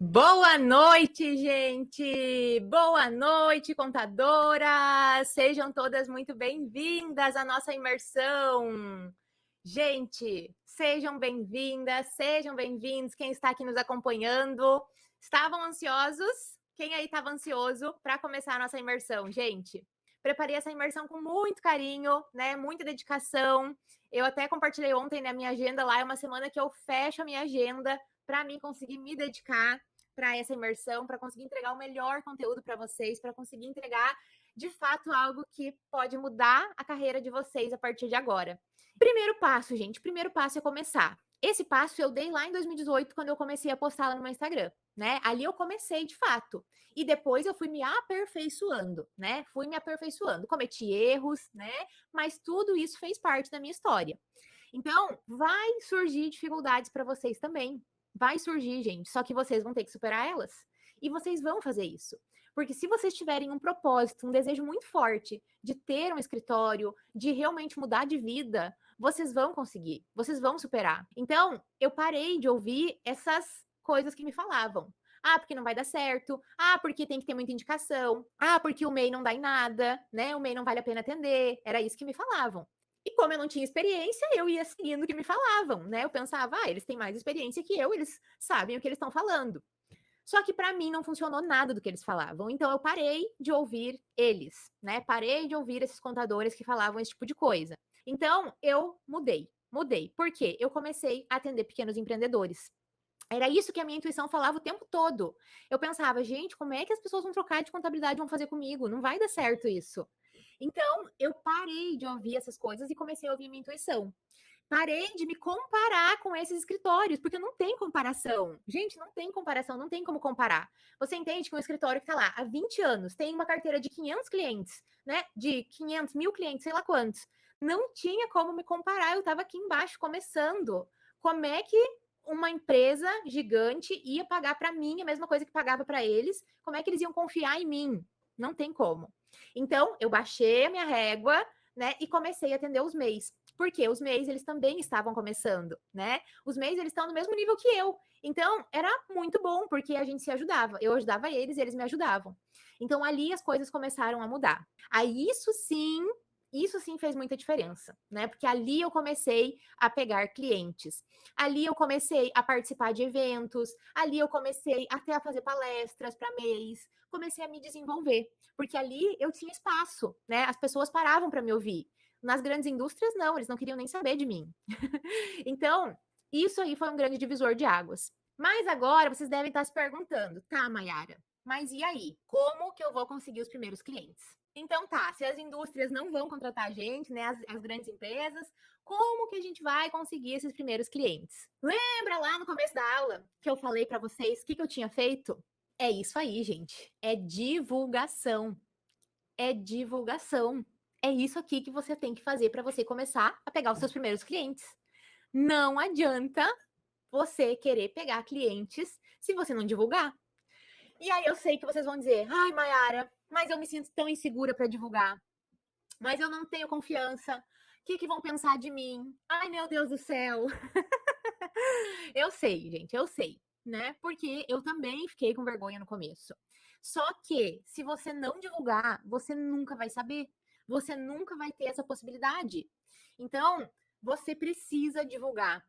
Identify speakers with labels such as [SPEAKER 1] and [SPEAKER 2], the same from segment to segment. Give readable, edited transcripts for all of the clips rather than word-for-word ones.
[SPEAKER 1] Boa noite, gente! Boa noite, contadoras! Sejam todas muito bem-vindas à nossa imersão. Gente, sejam bem-vindas, sejam bem-vindos. Quem está aqui nos acompanhando, estavam ansiosos? Quem aí estava ansioso para começar a nossa imersão? Gente, preparei essa imersão com muito carinho, né? Muita dedicação. Eu até compartilhei ontem na minha agenda lá, é uma semana que eu fecho a minha agenda para mim conseguir me dedicar para essa imersão, para conseguir entregar o melhor conteúdo para vocês, para conseguir entregar de fato algo que pode mudar a carreira de vocês a partir de agora. Primeiro passo, gente, primeiro passo é começar. Esse passo eu dei lá em 2018, quando eu comecei a postar lá no meu Instagram, né? Ali eu comecei de fato. E depois eu fui me aperfeiçoando, né? Fui me aperfeiçoando. Cometi erros, né? Mas tudo isso fez parte da minha história. Então, vai surgir dificuldades para vocês também. Vai surgir, gente, só que vocês vão ter que superar elas. E vocês vão fazer isso. Porque se vocês tiverem um propósito, um desejo muito forte de ter um escritório, de realmente mudar de vida, vocês vão conseguir, vocês vão superar. Então, eu parei de ouvir essas coisas que me falavam. Ah, porque não vai dar certo. Ah, porque tem que ter muita indicação. Ah, porque o MEI não dá em nada, né? O MEI não vale a pena atender. Era isso que me falavam. E como eu não tinha experiência, eu ia seguindo o que me falavam, né? Eu pensava, eles têm mais experiência que eu, eles sabem o que eles estão falando. Só que para mim não funcionou nada do que eles falavam. Então eu parei de ouvir eles, né? Parei de ouvir esses contadores que falavam esse tipo de coisa. Então eu mudei. Por quê? Eu comecei a atender pequenos empreendedores. Era isso que a minha intuição falava o tempo todo. Eu pensava, gente, como é que as pessoas vão trocar de contabilidade e vão fazer comigo? Não vai dar certo isso. Então, eu parei de ouvir essas coisas e comecei a ouvir minha intuição. Parei de me comparar com esses escritórios, porque não tem comparação. Gente, não tem comparação, não tem como comparar. Você entende que um escritório que está lá há 20 anos, tem uma carteira de 500 clientes, né? De 500 mil clientes, sei lá quantos. Não tinha como me comparar, eu estava aqui embaixo começando. Como é que uma empresa gigante ia pagar para mim a mesma coisa que pagava para eles? Como é que eles iam confiar em mim? Não tem como. Então, eu baixei a minha régua, né, e comecei a atender os MEIs. Porque os MEIs, eles também estavam começando, né? Os MEIs, eles estão no mesmo nível que eu. Então, era muito bom, porque a gente se ajudava. Eu ajudava eles e eles me ajudavam. Então, ali as coisas começaram a mudar. Aí, isso sim fez muita diferença, né? Porque ali eu comecei a pegar clientes. Ali eu comecei a participar de eventos. Ali eu comecei até a fazer palestras para MEIs. Comecei a me desenvolver. Porque ali eu tinha espaço, né? As pessoas paravam para me ouvir. Nas grandes indústrias, não, eles não queriam nem saber de mim. Então, isso aí foi um grande divisor de águas. Mas agora vocês devem estar se perguntando, tá, Mayara, mas e aí? Como que eu vou conseguir os primeiros clientes? Então tá, se as indústrias não vão contratar a gente, né, as grandes empresas, como que a gente vai conseguir esses primeiros clientes? Lembra lá no começo da aula que eu falei para vocês o que eu tinha feito? É isso aí, gente. É divulgação. É divulgação. É isso aqui que você tem que fazer para você começar a pegar os seus primeiros clientes. Não adianta você querer pegar clientes se você não divulgar. E aí eu sei que vocês vão dizer, ai, Mayara, mas eu me sinto tão insegura para divulgar. Mas eu não tenho confiança. O que vão pensar de mim? Ai, meu Deus do céu. Eu sei, gente, eu sei, né? Porque eu também fiquei com vergonha no começo. Só que, se você não divulgar, você nunca vai saber. Você nunca vai ter essa possibilidade. Então, você precisa divulgar.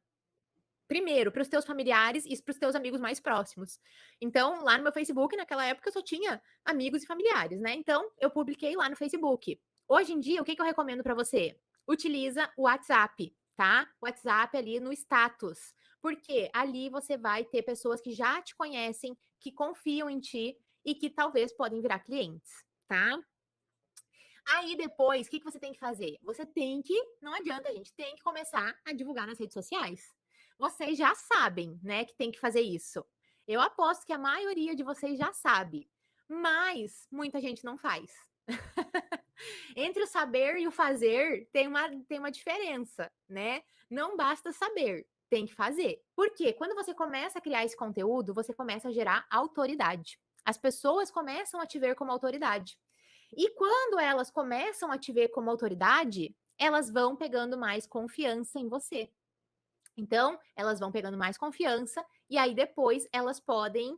[SPEAKER 1] Primeiro, para os teus familiares e para os teus amigos mais próximos. Então, lá no meu Facebook, naquela época, eu só tinha amigos e familiares, né? Então, eu publiquei lá no Facebook. Hoje em dia, o que eu recomendo para você? Utiliza o WhatsApp, tá? O WhatsApp ali no status. Porque ali você vai ter pessoas que já te conhecem, que confiam em ti e que talvez podem virar clientes, tá? Aí depois, o que você tem que fazer? Você tem que, não adianta, gente, tem que começar a divulgar nas redes sociais. Vocês já sabem, né, que tem que fazer isso. Eu aposto que a maioria de vocês já sabe, mas muita gente não faz. Entre o saber e o fazer tem uma diferença, né? Não basta saber, tem que fazer. Porque quando você começa a criar esse conteúdo, você começa a gerar autoridade. As pessoas começam a te ver como autoridade. E quando elas começam a te ver como autoridade, elas vão pegando mais confiança em você. Então, elas vão pegando mais confiança e aí depois elas podem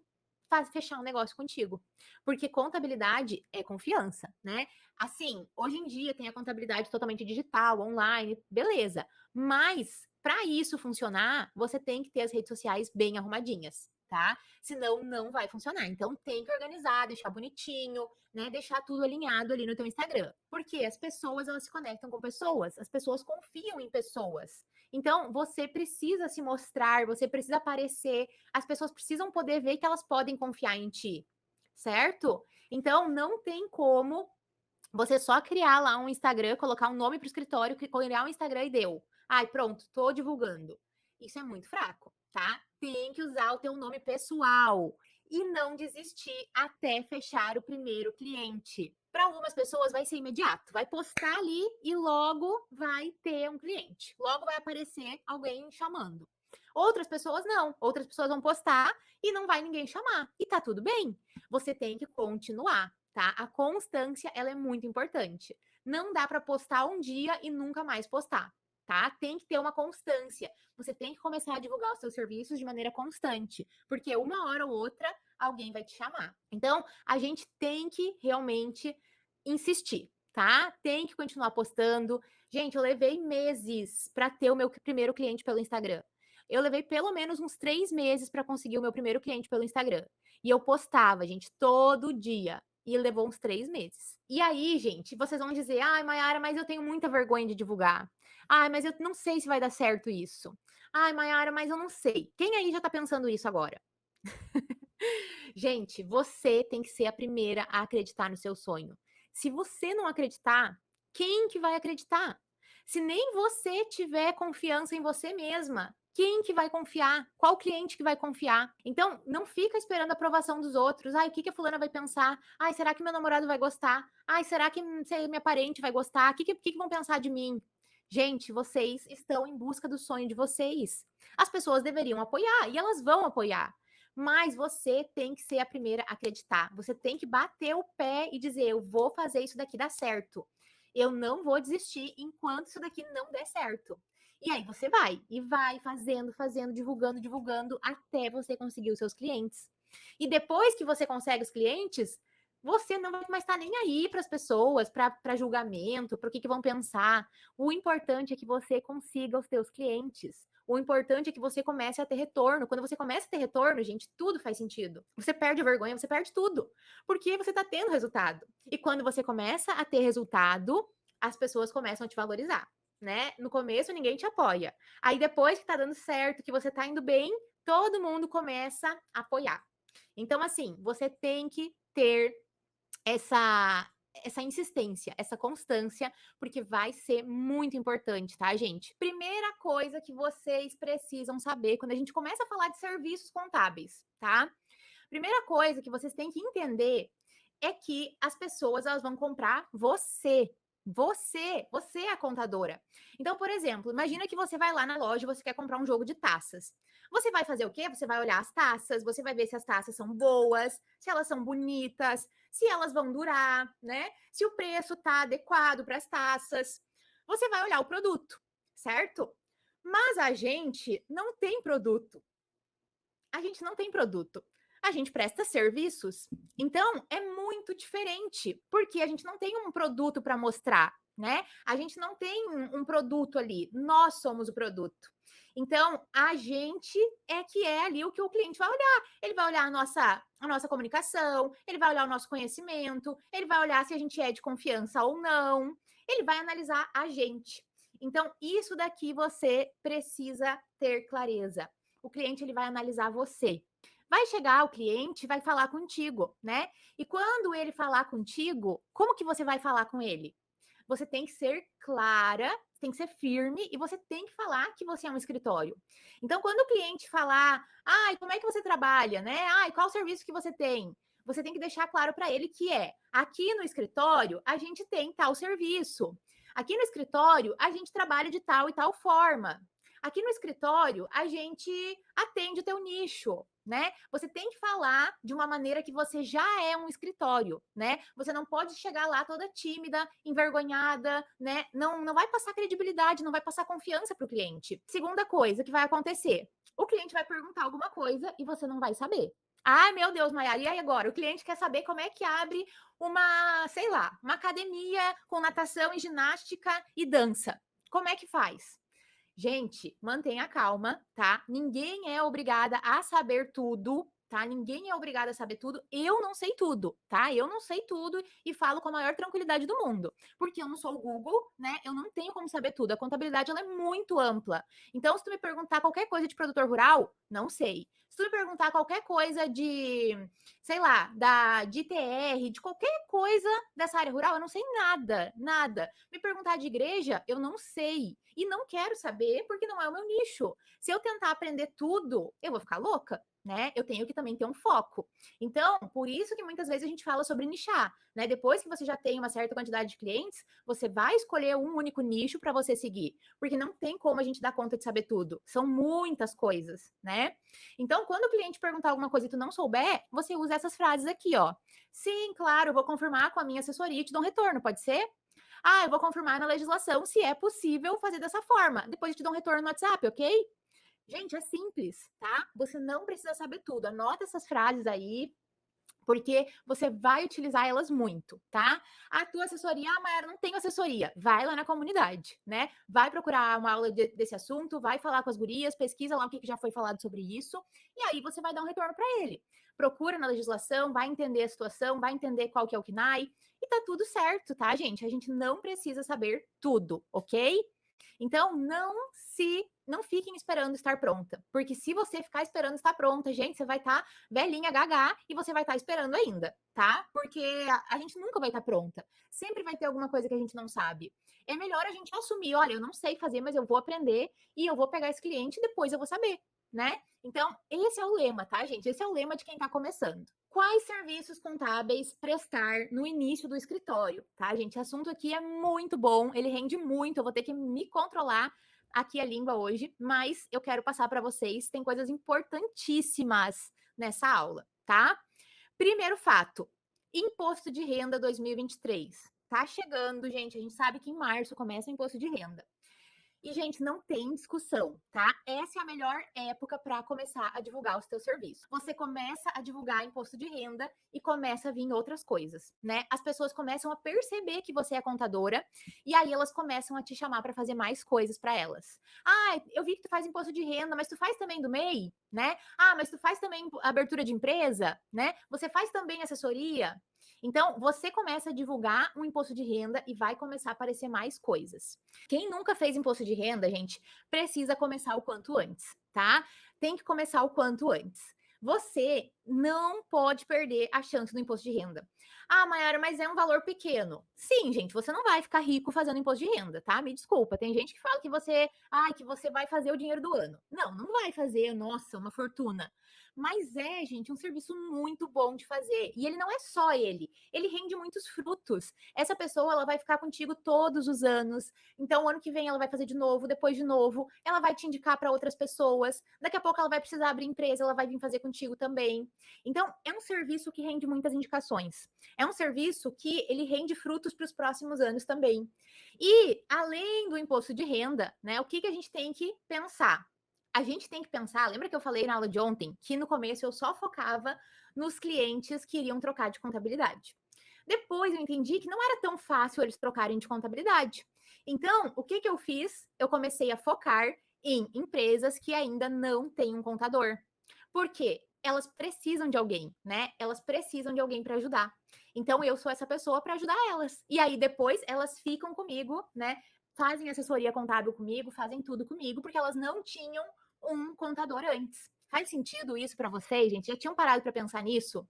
[SPEAKER 1] fechar um negócio contigo. Porque contabilidade é confiança, né? Assim, hoje em dia tem a contabilidade totalmente digital, online, beleza. Mas para isso funcionar, você tem que ter as redes sociais bem arrumadinhas, tá? Senão não vai funcionar. Então tem que organizar, deixar bonitinho, né? Deixar tudo alinhado ali no teu Instagram. Porque as pessoas, elas se conectam com pessoas, as pessoas confiam em pessoas. Então, você precisa se mostrar, você precisa aparecer, as pessoas precisam poder ver que elas podem confiar em ti, certo? Então, não tem como você só criar lá um Instagram, colocar um nome para o escritório, criar um Instagram e deu. Ai, pronto, tô divulgando. Isso é muito fraco, tá? Tem que usar o teu nome pessoal e não desistir até fechar o primeiro cliente. Para algumas pessoas vai ser imediato, vai postar ali e logo vai ter um cliente. Logo vai aparecer alguém chamando. Outras pessoas não, outras pessoas vão postar e não vai ninguém chamar. E tá tudo bem. Você tem que continuar, tá? A constância, ela é muito importante. Não dá para postar um dia e nunca mais postar, tá? Tem que ter uma constância. Você tem que começar a divulgar os seus serviços de maneira constante, porque uma hora ou outra alguém vai te chamar. Então, a gente tem que realmente insistir, tá? Tem que continuar postando. Gente, eu levei meses para ter o meu primeiro cliente pelo Instagram. Eu levei pelo menos uns 3 meses para conseguir o meu primeiro cliente pelo Instagram. E eu postava, gente, todo dia. E levou uns 3 meses. E aí, gente, vocês vão dizer, ai, Mayara, mas eu tenho muita vergonha de divulgar. Ai, mas eu não sei se vai dar certo isso. Ai, Mayara, mas eu não sei. Quem aí já tá pensando isso agora? Gente, você tem que ser a primeira a acreditar no seu sonho. Se você não acreditar, quem que vai acreditar? Se nem você tiver confiança em você mesma, quem que vai confiar? Qual cliente que vai confiar? Então, não fica esperando a aprovação dos outros. Ai, o que que a fulana vai pensar? Ai, será que meu namorado vai gostar? Ai, será que minha parente vai gostar? O que vão pensar de mim? Gente, vocês estão em busca do sonho de vocês. As pessoas deveriam apoiar e elas vão apoiar. Mas você tem que ser a primeira a acreditar. Você tem que bater o pé e dizer: eu vou fazer isso daqui dar certo. Eu não vou desistir enquanto isso daqui não der certo. E aí você vai, e vai fazendo, divulgando, até você conseguir os seus clientes. E depois que você consegue os clientes, você não vai mais estar nem aí para as pessoas, para julgamento, para o que vão pensar. O importante é que você consiga os seus clientes. O importante é que você comece a ter retorno. Quando você começa a ter retorno, gente, tudo faz sentido. Você perde a vergonha, você perde tudo. Porque você está tendo resultado. E quando você começa a ter resultado, as pessoas começam a te valorizar, né? No começo, ninguém te apoia. Aí, depois que tá dando certo, que você tá indo bem, todo mundo começa a apoiar. Então, assim, você tem que ter essa insistência, essa constância, porque vai ser muito importante, tá, gente? Primeira coisa que vocês precisam saber quando a gente começa a falar de serviços contábeis, tá? Primeira coisa que vocês têm que entender é que as pessoas elas vão comprar você. Você é a contadora. Então, por exemplo, imagina que você vai lá na loja e você quer comprar um jogo de taças. Você vai fazer o quê? Você vai olhar as taças, você vai ver se as taças são boas, se elas são bonitas, se elas vão durar, né? Se o preço tá adequado para as taças. Você vai olhar o produto, certo? Mas a gente não tem produto. A gente não tem produto. A gente presta serviços. Então, é muito diferente, porque a gente não tem um produto para mostrar, né? A gente não tem um produto ali. Nós somos o produto. Então, a gente é que é ali o que o cliente vai olhar. Ele vai olhar a nossa comunicação, ele vai olhar o nosso conhecimento, ele vai olhar se a gente é de confiança ou não. Ele vai analisar a gente. Então, isso daqui você precisa ter clareza. O cliente ele vai analisar você. Vai chegar o cliente, vai falar contigo, né? E quando ele falar contigo, como que você vai falar com ele? Você tem que ser clara, tem que ser firme e você tem que falar que você é um escritório. Então, quando o cliente falar, ai, como é que você trabalha, né? Ai, qual serviço que você tem? Você tem que deixar claro para ele que aqui no escritório a gente tem tal serviço. Aqui no escritório a gente trabalha de tal e tal forma. Aqui no escritório, a gente atende o teu nicho, né? Você tem que falar de uma maneira que você já é um escritório, né? Você não pode chegar lá toda tímida, envergonhada, né? Não vai passar credibilidade, não vai passar confiança para o cliente. Segunda coisa que vai acontecer, o cliente vai perguntar alguma coisa e você não vai saber. Ai, meu Deus, Maiara, e aí agora? O cliente quer saber como é que abre uma, sei lá, uma academia com natação e ginástica e dança. Como é que faz? Gente, mantenha calma, tá? Ninguém é obrigada a saber tudo, tá? Ninguém é obrigada a saber tudo. Eu não sei tudo, tá? Eu não sei tudo e falo com a maior tranquilidade do mundo, porque eu não sou o Google, né? Eu não tenho como saber tudo. A contabilidade ela é muito ampla. Então, se tu me perguntar qualquer coisa de produtor rural, não sei. Se tu me perguntar qualquer coisa de, sei lá, de ITR, de qualquer coisa dessa área rural, eu não sei nada, nada. Me perguntar de igreja, eu não sei. E não quero saber porque não é o meu nicho. Se eu tentar aprender tudo, eu vou ficar louca, né? Eu tenho que também ter um foco. Então, por isso que muitas vezes a gente fala sobre nichar, né? Depois que você já tem uma certa quantidade de clientes, você vai escolher um único nicho para você seguir, porque não tem como a gente dar conta de saber tudo. São muitas coisas, né? Então, quando o cliente perguntar alguma coisa e tu não souber, você usa essas frases aqui, ó. Sim, claro, eu vou confirmar com a minha assessoria e te dou um retorno, pode ser? Ah, eu vou confirmar na legislação se é possível fazer dessa forma. Depois eu te dou um retorno no WhatsApp, ok? Gente, é simples, tá? Você não precisa saber tudo. Anota essas frases aí, porque você vai utilizar elas muito, tá? A tua assessoria, ah, Mayara, não tenho assessoria. Vai lá na comunidade, né? Vai procurar uma aula desse assunto, vai falar com as gurias, pesquisa lá o que já foi falado sobre isso, e aí você vai dar um retorno para ele. Procura na legislação, vai entender a situação, vai entender qual que é o KNAI, e tá tudo certo, tá, gente? A gente não precisa saber tudo, ok? Então, não fiquem esperando estar pronta, porque se você ficar esperando estar pronta, gente, você vai estar velhinha gaga e você vai estar esperando ainda, tá? Porque a gente nunca vai estar pronta. Sempre vai ter alguma coisa que a gente não sabe. É melhor a gente assumir, olha, eu não sei fazer, mas eu vou aprender e eu vou pegar esse cliente e depois eu vou saber, né? Então, esse é o lema, tá, gente? Esse é o lema de quem está começando. Quais serviços contábeis prestar no início do escritório, tá, gente? O assunto aqui é muito bom, ele rende muito, eu vou ter que me controlar aqui a língua hoje, mas eu quero passar para vocês, tem coisas importantíssimas nessa aula, tá? Primeiro fato, imposto de renda 2023. Tá chegando, gente, a gente sabe que em março começa o imposto de renda. E, gente, não tem discussão, tá? Essa é a melhor época para começar a divulgar os teus serviços. Você começa a divulgar imposto de renda e começa a vir outras coisas, né? As pessoas começam a perceber que você é contadora e aí elas começam a te chamar para fazer mais coisas para elas. Ah, eu vi que tu faz imposto de renda, mas tu faz também do MEI, né? Ah, mas tu faz também abertura de empresa, né? Você faz também assessoria. Então, você começa a divulgar um imposto de renda e vai começar a aparecer mais coisas. Quem nunca fez imposto de renda, gente, precisa começar o quanto antes, tá? Tem que começar o quanto antes. Você não pode perder a chance do imposto de renda. Ah, Mayara, mas é um valor pequeno. Sim, gente, você não vai ficar rico fazendo imposto de renda, tá? Me desculpa, tem gente que fala que você vai fazer o dinheiro do ano. Não, não vai fazer, nossa, uma fortuna. Mas é, gente, um serviço muito bom de fazer. E ele não é só ele rende muitos frutos. Essa pessoa, ela vai ficar contigo todos os anos. Então, o ano que vem ela vai fazer de novo, depois de novo, ela vai te indicar para outras pessoas. Daqui a pouco ela vai precisar abrir empresa, ela vai vir fazer contigo também. Então, é um serviço que rende muitas indicações. É um serviço que ele rende frutos para os próximos anos também. E, além do imposto de renda, né, o que a gente tem que pensar? A gente tem que pensar, lembra que eu falei na aula de ontem que no começo eu só focava nos clientes que iriam trocar de contabilidade. Depois eu entendi que não era tão fácil eles trocarem de contabilidade. Então, o que eu fiz? Eu comecei a focar em empresas que ainda não têm um contador. Por quê? Elas precisam de alguém, né? Elas precisam de alguém para ajudar. Então, eu sou essa pessoa para ajudar elas. E aí, depois, elas ficam comigo, né? Fazem assessoria contábil comigo, fazem tudo comigo, porque elas não tinham um contador antes. Faz sentido isso para vocês, gente? Já tinham parado para pensar nisso?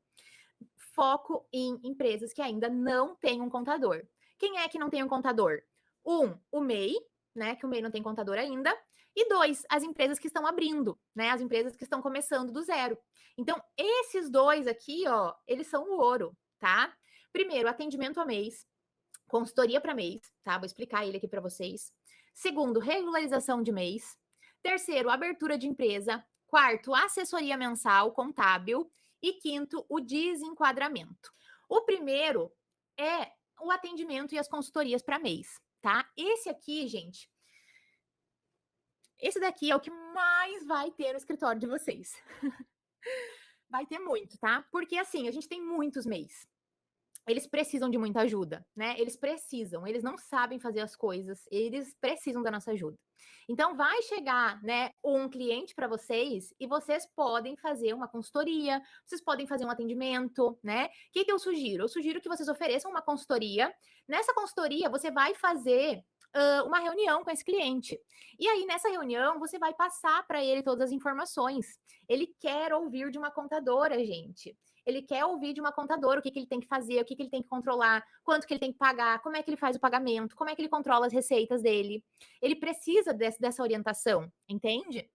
[SPEAKER 1] Foco em empresas que ainda não têm um contador. Quem é que não tem um contador? O MEI, né? Que o MEI não tem contador ainda. E dois, as empresas que estão abrindo, né? As empresas que estão começando do zero. Então, esses dois aqui, ó, eles são o ouro, tá? Primeiro, atendimento a mês, consultoria para mês, tá? Vou explicar ele aqui para vocês. Segundo, regularização de mês. Terceiro, abertura de empresa. Quarto, assessoria mensal contábil. E quinto, o desenquadramento. O primeiro é o atendimento e as consultorias para mês, tá? Esse aqui, gente, esse daqui é o que mais vai ter no escritório de vocês. Vai ter muito, tá? Porque assim, a gente tem muitos MEIs. Eles precisam de muita ajuda, né? Eles não sabem fazer as coisas, eles precisam da nossa ajuda. Então vai chegar, né, um cliente para vocês e vocês podem fazer uma consultoria, vocês podem fazer um atendimento, né? O que eu sugiro? Eu sugiro que vocês ofereçam uma consultoria. Nessa consultoria, você vai fazer uma reunião com esse cliente. E aí, nessa reunião, você vai passar para ele todas as informações. Ele quer ouvir de uma contadora, gente. Ele quer ouvir de uma contadora o que ele tem que fazer, o que ele tem que controlar, quanto que ele tem que pagar, como é que ele faz o pagamento, como é que ele controla as receitas dele. Ele precisa dessa orientação, entende?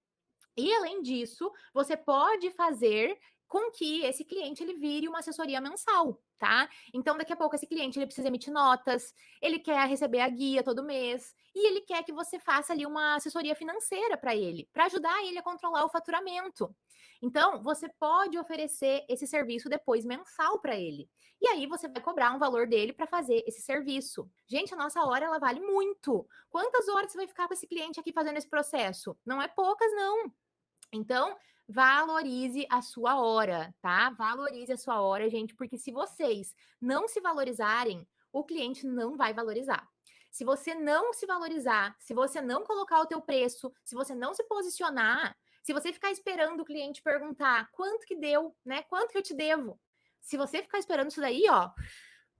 [SPEAKER 1] E além disso, você pode fazer com que esse cliente ele vire uma assessoria mensal, tá? Então, daqui a pouco, esse cliente ele precisa emitir notas, ele quer receber a guia todo mês, e ele quer que você faça ali uma assessoria financeira para ele, para ajudar ele a controlar o faturamento. Então, você pode oferecer esse serviço depois mensal para ele. E aí você vai cobrar um valor dele para fazer esse serviço. Gente, a nossa hora ela vale muito. Quantas horas você vai ficar com esse cliente aqui fazendo esse processo? Não é poucas, não. Então, valorize a sua hora, tá? Valorize a sua hora, gente, porque se vocês não se valorizarem, o cliente não vai valorizar. Se você não se valorizar, se você não colocar o teu preço, se você não se posicionar, se você ficar esperando o cliente perguntar quanto que deu, né? Quanto que eu te devo? Se você ficar esperando isso daí, ó,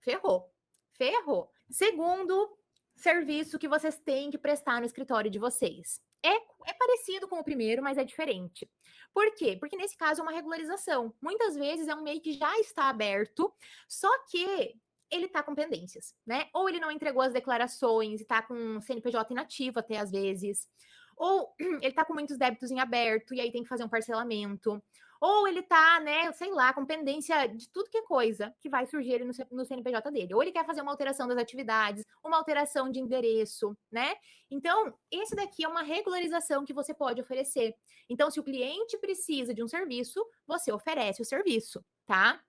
[SPEAKER 1] ferrou. Ferrou. Segundo serviço que vocês têm que prestar no escritório de vocês. É parecido com o primeiro, mas é diferente. Por quê? Porque nesse caso é uma regularização. Muitas vezes é um MEI que já está aberto, só que ele está com pendências, né? Ou ele não entregou as declarações e está com CNPJ inativo até às vezes. Ou ele está com muitos débitos em aberto e aí tem que fazer um parcelamento. Ou ele tá, né, sei lá, com pendência de tudo que é coisa que vai surgir ali no CNPJ dele. Ou ele quer fazer uma alteração das atividades, uma alteração de endereço, né? Então, esse daqui é uma regularização que você pode oferecer. Então, se o cliente precisa de um serviço, você oferece o serviço, tá?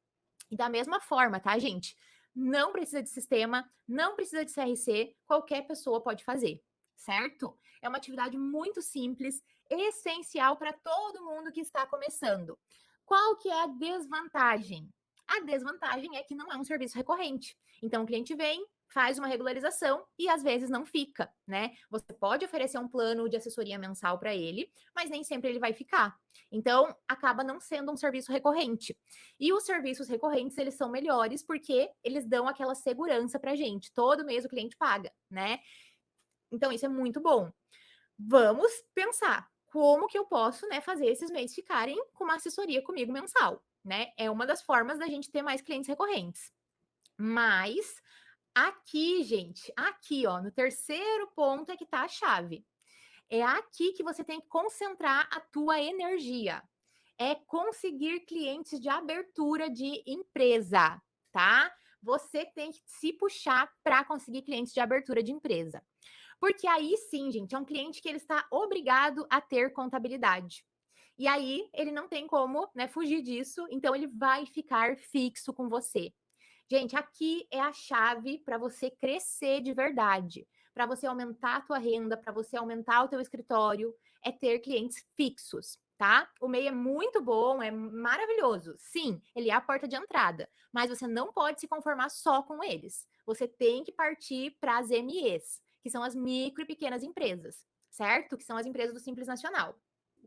[SPEAKER 1] E da mesma forma, tá, gente? Não precisa de sistema, não precisa de CRC, qualquer pessoa pode fazer, certo? É uma atividade muito simples, essencial para todo mundo que está começando. Qual que é a desvantagem? A desvantagem é que não é um serviço recorrente. Então, o cliente vem, faz uma regularização e às vezes não fica, né? Você pode oferecer um plano de assessoria mensal para ele, mas nem sempre ele vai ficar. Então, acaba não sendo um serviço recorrente. E os serviços recorrentes, eles são melhores porque eles dão aquela segurança para a gente. Todo mês o cliente paga, né? Então, isso é muito bom. Vamos pensar como que eu posso, né, fazer esses MEIs ficarem com uma assessoria comigo mensal, né? É uma das formas da gente ter mais clientes recorrentes. Mas aqui, gente, aqui, ó, no terceiro ponto é que tá a chave. É aqui que você tem que concentrar a tua energia. É conseguir clientes de abertura de empresa, tá? Você tem que se puxar para conseguir clientes de abertura de empresa. Porque aí sim, gente, é um cliente que ele está obrigado a ter contabilidade. E aí ele não tem como, né, fugir disso, então ele vai ficar fixo com você. Gente, aqui é a chave para você crescer de verdade, para você aumentar a tua renda, para você aumentar o teu escritório, é ter clientes fixos, tá? O MEI é muito bom, é maravilhoso. Sim, ele é a porta de entrada, mas você não pode se conformar só com eles. Você tem que partir para as MEs, que são as micro e pequenas empresas, certo? Que são as empresas do Simples Nacional.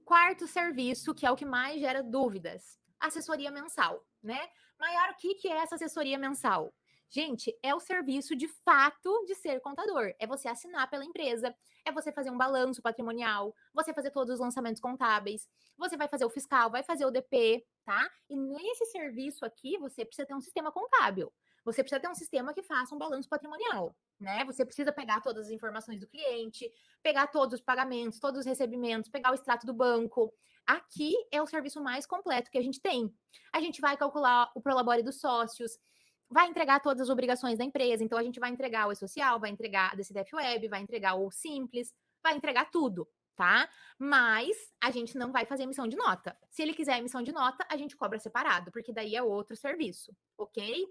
[SPEAKER 1] Quarto serviço, que é o que mais gera dúvidas, assessoria mensal, né? Maiara, o que é essa assessoria mensal? Gente, é o serviço de fato de ser contador. É você assinar pela empresa, é você fazer um balanço patrimonial, você fazer todos os lançamentos contábeis, você vai fazer o fiscal, vai fazer o DP, tá? E nesse serviço aqui, você precisa ter um sistema contábil. Você precisa ter um sistema que faça um balanço patrimonial, né? Você precisa pegar todas as informações do cliente, pegar todos os pagamentos, todos os recebimentos, pegar o extrato do banco. Aqui é o serviço mais completo que a gente tem. A gente vai calcular o prolabore dos sócios, vai entregar todas as obrigações da empresa. Então, a gente vai entregar o E-Social, vai entregar a DCDF Web, vai entregar o Simples, vai entregar tudo, tá? Mas a gente não vai fazer emissão de nota. Se ele quiser emissão de nota, a gente cobra separado, porque daí é outro serviço, ok?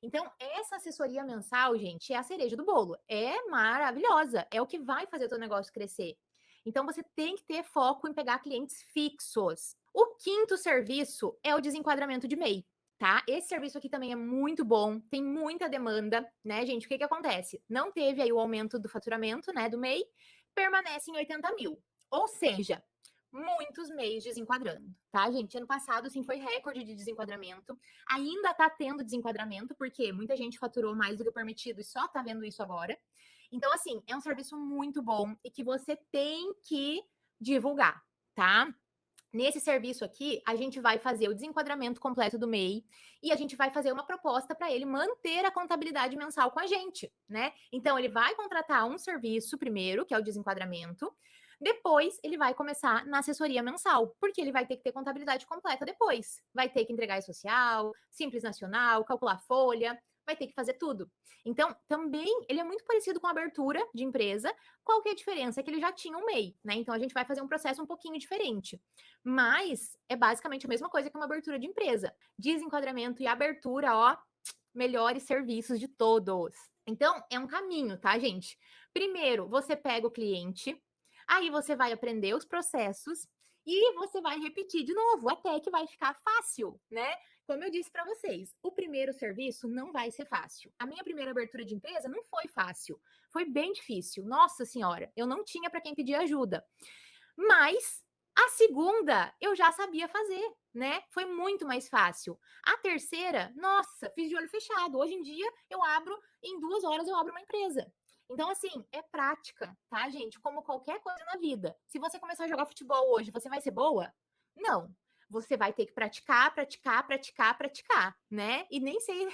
[SPEAKER 1] Então, essa assessoria mensal, gente, é a cereja do bolo. É maravilhosa. É o que vai fazer o teu negócio crescer. Então, você tem que ter foco em pegar clientes fixos. O quinto serviço é o desenquadramento de MEI, tá? Esse serviço aqui também é muito bom, tem muita demanda, né, gente? O que acontece? Não teve aí o aumento do faturamento, né, do MEI, permanece em 80 mil. Ou seja, muitos MEIs desenquadrando, tá, gente? Ano passado, assim, foi recorde de desenquadramento. Ainda tá tendo desenquadramento, porque muita gente faturou mais do que o permitido e só tá vendo isso agora. Então, assim, é um serviço muito bom e que você tem que divulgar, tá? Nesse serviço aqui, a gente vai fazer o desenquadramento completo do MEI e a gente vai fazer uma proposta para ele manter a contabilidade mensal com a gente, né? Então, ele vai contratar um serviço primeiro, que é o desenquadramento. Depois, ele vai começar na assessoria mensal, porque ele vai ter que ter contabilidade completa depois. Vai ter que entregar social, Simples Nacional, calcular folha, vai ter que fazer tudo. Então, também, ele é muito parecido com a abertura de empresa. Qual que é a diferença? É que ele já tinha um MEI, né? Então, a gente vai fazer um processo um pouquinho diferente. Mas é basicamente a mesma coisa que uma abertura de empresa. Desenquadramento e abertura, ó, melhores serviços de todos. Então, é um caminho, tá, gente? Primeiro, você pega o cliente, aí você vai aprender os processos e você vai repetir de novo, até que vai ficar fácil, né? Como eu disse para vocês, o primeiro serviço não vai ser fácil. A minha primeira abertura de empresa não foi fácil, foi bem difícil. Nossa Senhora, eu não tinha para quem pedir ajuda. Mas a segunda eu já sabia fazer, né? Foi muito mais fácil. A terceira, nossa, fiz de olho fechado. Hoje em dia eu abro, em 2 horas eu abro uma empresa. Então, assim, é prática, tá, gente? Como qualquer coisa na vida. Se você começar a jogar futebol hoje, você vai ser boa? Não. Você vai ter que praticar, praticar, praticar, praticar, né? E nem sei.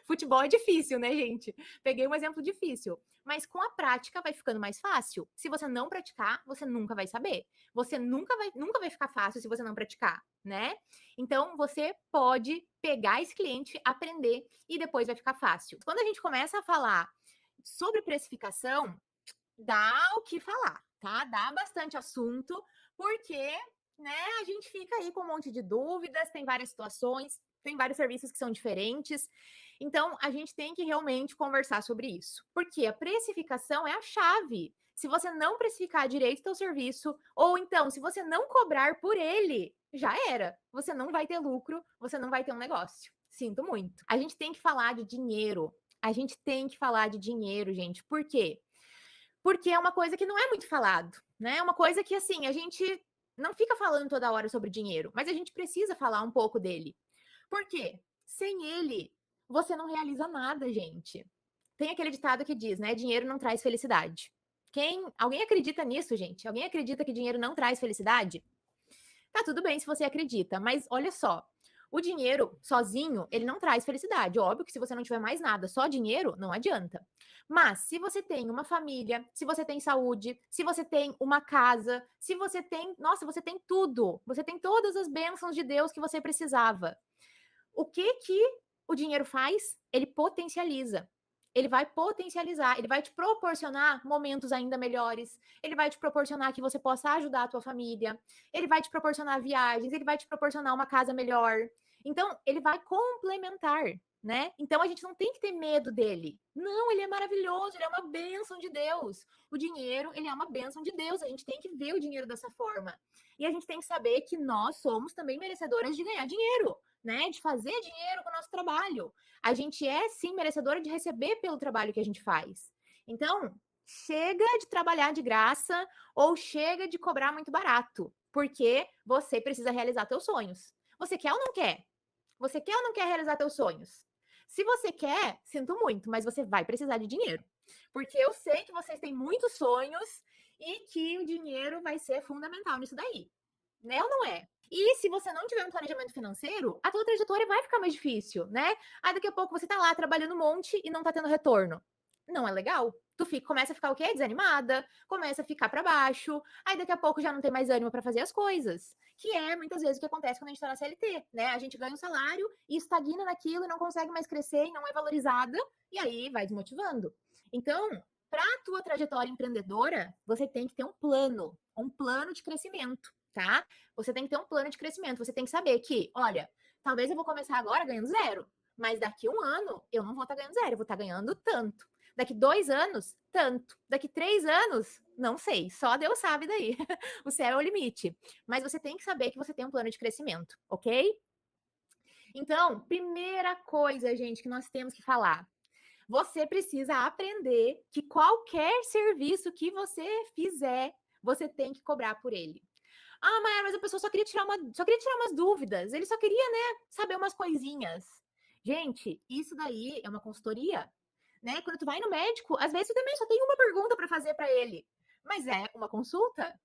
[SPEAKER 1] Futebol é difícil, né, gente? Peguei um exemplo difícil. Mas com a prática vai ficando mais fácil. Se você não praticar, você nunca vai saber. Você nunca vai ficar fácil se você não praticar, né? Então, você pode pegar esse cliente, aprender e depois vai ficar fácil. Quando a gente começa a falar sobre precificação, dá o que falar, tá? Dá bastante assunto, porque, né, a gente fica aí com um monte de dúvidas, tem várias situações, tem vários serviços que são diferentes. Então, a gente tem que realmente conversar sobre isso. Porque a precificação é a chave. Se você não precificar direito o seu serviço, ou então, se você não cobrar por ele, já era. Você não vai ter lucro, você não vai ter um negócio. Sinto muito. A gente tem que falar de dinheiro. A gente tem que falar de dinheiro, gente. Por quê? Porque é uma coisa que não é muito falado, né? É uma coisa que, assim, a gente não fica falando toda hora sobre dinheiro, mas a gente precisa falar um pouco dele. Por quê? Sem ele, você não realiza nada, gente. Tem aquele ditado que diz, né? Dinheiro não traz felicidade. Alguém acredita nisso, gente? Alguém acredita que dinheiro não traz felicidade? Tá tudo bem se você acredita, mas olha só. O dinheiro sozinho, ele não traz felicidade. Óbvio que se você não tiver mais nada, só dinheiro, não adianta. Mas se você tem uma família, se você tem saúde, se você tem uma casa, se você tem, nossa, você tem tudo. Você tem todas as bênçãos de Deus que você precisava. O que o dinheiro faz? Ele potencializa. Ele vai potencializar, ele vai te proporcionar momentos ainda melhores, ele vai te proporcionar que você possa ajudar a tua família, ele vai te proporcionar viagens, ele vai te proporcionar uma casa melhor. Então, ele vai complementar, né? Então, a gente não tem que ter medo dele. Não, ele é maravilhoso, ele é uma bênção de Deus. O dinheiro, ele é uma bênção de Deus. A gente tem que ver o dinheiro dessa forma. E a gente tem que saber que nós somos também merecedoras de ganhar dinheiro, né? De fazer dinheiro com o nosso trabalho. A gente é, sim, merecedora de receber pelo trabalho que a gente faz. Então, chega de trabalhar de graça ou chega de cobrar muito barato, porque você precisa realizar teus sonhos. Você quer ou não quer? Você quer ou não quer realizar teus sonhos? Se você quer, sinto muito, mas você vai precisar de dinheiro. Porque eu sei que vocês têm muitos sonhos e que o dinheiro vai ser fundamental nisso daí. Né ou não é? E se você não tiver um planejamento financeiro, a tua trajetória vai ficar mais difícil, né? Aí daqui a pouco você tá lá trabalhando um monte e não tá tendo retorno. Não é legal. Começa a ficar o quê? Desanimada, começa a ficar para baixo, aí daqui a pouco já não tem mais ânimo para fazer as coisas. Que é muitas vezes o que acontece quando a gente tá na CLT, né? A gente ganha um salário e estagna naquilo e não consegue mais crescer e não é valorizada, e aí vai desmotivando. Então, para a tua trajetória empreendedora, você tem que ter um plano de crescimento, tá? Você tem que ter um plano de crescimento. Você tem que saber que, olha, talvez eu vou começar agora ganhando 0, mas daqui 1 ano eu não vou estar ganhando 0, eu vou estar ganhando tanto. Daqui 2 anos, tanto. Daqui 3 anos, Não sei, só Deus sabe daí. O céu é o limite. Mas você tem que saber que você tem um plano de crescimento, ok? Então, primeira coisa, gente, que nós temos que falar. Você precisa aprender que qualquer serviço que você fizer, você tem que cobrar por ele. Ah, mas a pessoa só queria tirar umas dúvidas. Ele só queria, né, saber umas coisinhas. Gente, isso daí é uma consultoria, né? Quando tu vai no médico, às vezes tu também só tem uma pergunta para fazer para ele. Mas é uma consulta?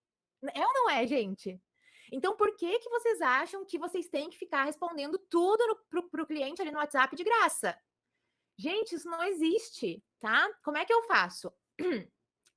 [SPEAKER 1] É ou não é, gente? Então, por que que vocês acham que vocês têm que ficar respondendo tudo pro cliente ali no WhatsApp de graça? Gente, isso não existe, tá? Como é que eu faço?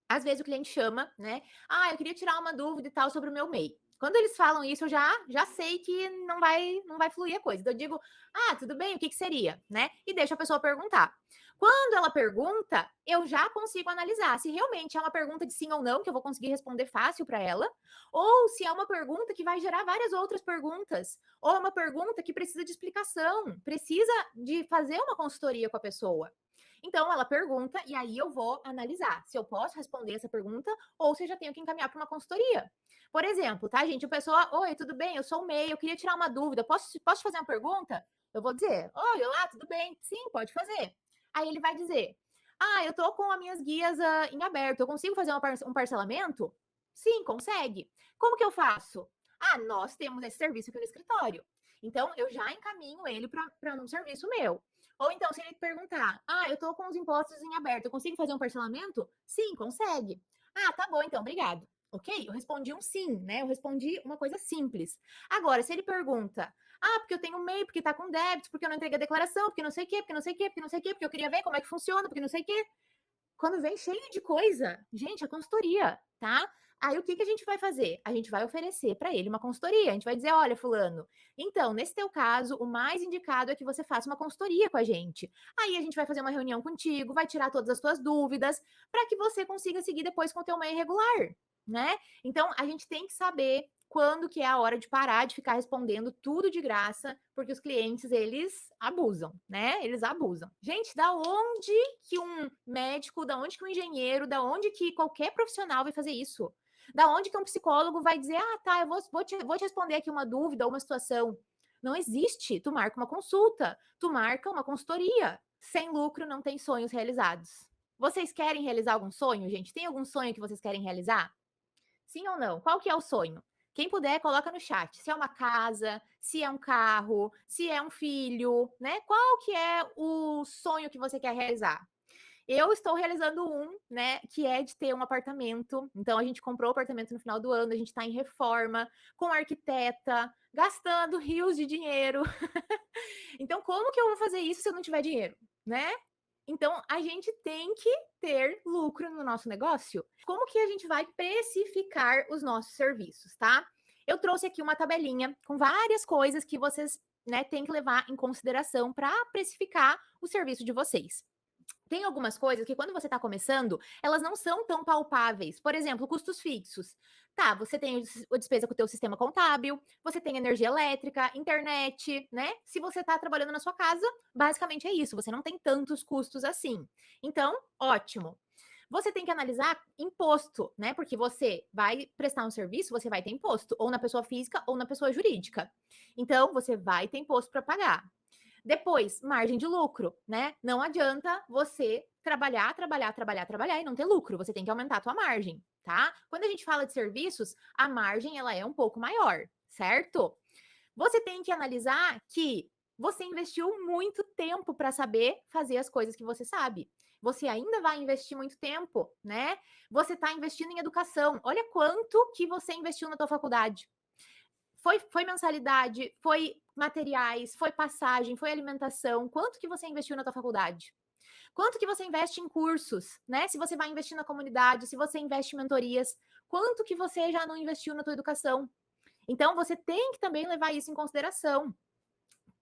[SPEAKER 1] Às vezes o cliente chama, né? Ah, eu queria tirar uma dúvida e tal sobre o meu MEI. Quando eles falam isso, eu já sei que não vai fluir a coisa. Então eu digo, ah, tudo bem, o que seria, né? E deixo a pessoa perguntar. Quando ela pergunta, eu já consigo analisar se realmente é uma pergunta de sim ou não, que eu vou conseguir responder fácil para ela, ou se é uma pergunta que vai gerar várias outras perguntas, ou é uma pergunta que precisa de explicação, precisa de fazer uma consultoria com a pessoa. Então, ela pergunta e aí eu vou analisar se eu posso responder essa pergunta ou se eu já tenho que encaminhar para uma consultoria. Por exemplo, tá, gente? A pessoa, oi, tudo bem? Eu sou o MEI, eu queria tirar uma dúvida. Posso fazer uma pergunta? Eu vou dizer, oi, olá, tudo bem? Sim, pode fazer. Aí ele vai dizer, ah, eu tô com as minhas guias em aberto, eu consigo fazer um parcelamento? Sim, consegue. Como que eu faço? Ah, nós temos esse serviço aqui no escritório. Então, eu já encaminho ele para um serviço meu. Ou então, se ele perguntar, ah, eu tô com os impostos em aberto, eu consigo fazer um parcelamento? Sim, consegue. Ah, tá bom, então, obrigado. Ok? Eu respondi um sim, né? Eu respondi uma coisa simples. Agora, se ele pergunta, ah, porque eu tenho MEI, porque tá com débito, porque eu não entreguei a declaração, porque não sei o quê, porque não sei o quê, porque não sei o quê, porque eu queria ver como é que funciona, porque não sei o quê. Quando vem cheio de coisa, gente, a consultoria, tá? Aí o que que a gente vai fazer? A gente vai oferecer para ele uma consultoria. A gente vai dizer, olha, fulano, então, nesse teu caso, o mais indicado é que você faça uma consultoria com a gente. Aí a gente vai fazer uma reunião contigo, vai tirar todas as tuas dúvidas, para que você consiga seguir depois com o teu MEI regular, né? Então, a gente tem que saber quando que é a hora de parar de ficar respondendo tudo de graça, porque os clientes, eles abusam, né? Eles abusam. Gente, da onde que um médico, da onde que um engenheiro, da onde que qualquer profissional vai fazer isso? Da onde que um psicólogo vai dizer, ah, tá, eu vou te responder aqui uma dúvida ou uma situação. Não existe. Tu marca uma consulta, tu marca uma consultoria. Sem lucro não tem sonhos realizados. Vocês querem realizar algum sonho, gente? Tem algum sonho que vocês querem realizar? Sim ou não? Qual que é o sonho? Quem puder, coloca no chat. Se é uma casa, se é um carro, se é um filho, né? Qual que é o sonho que você quer realizar? Eu estou realizando um, né, que é de ter um apartamento. Então, a gente comprou o apartamento no final do ano, a gente está em reforma, com arquiteta, gastando rios de dinheiro. Então, como que eu vou fazer isso se eu não tiver dinheiro, né? Então, a gente tem que ter lucro no nosso negócio. Como que a gente vai precificar os nossos serviços, tá? Eu trouxe aqui uma tabelinha com várias coisas que vocês, né, têm que levar em consideração para precificar o serviço de vocês. Tem algumas coisas que, quando você está começando, elas não são tão palpáveis. Por exemplo, custos fixos. Tá, você tem a despesa com o teu sistema contábil, você tem energia elétrica, internet, né? Se você está trabalhando na sua casa, basicamente é isso. Você não tem tantos custos assim. Então, ótimo. Você tem que analisar imposto, né? Porque você vai prestar um serviço, você vai ter imposto, ou na pessoa física ou na pessoa jurídica. Então, você vai ter imposto para pagar. Depois, margem de lucro, né? Não adianta você trabalhar e não ter lucro. Você tem que aumentar a tua margem, tá? Quando a gente fala de serviços, a margem ela é um pouco maior, certo? Você tem que analisar que você investiu muito tempo para saber fazer as coisas que você sabe. Você ainda vai investir muito tempo, né? Você está investindo em educação. Olha quanto que você investiu na tua faculdade. Foi mensalidade, foi materiais, foi passagem, foi alimentação. Quanto que você investiu na tua faculdade? Quanto que você investe em cursos, né? Se você vai investir na comunidade, se você investe em mentorias, quanto que você já não investiu na tua educação? Então, você tem que também levar isso em consideração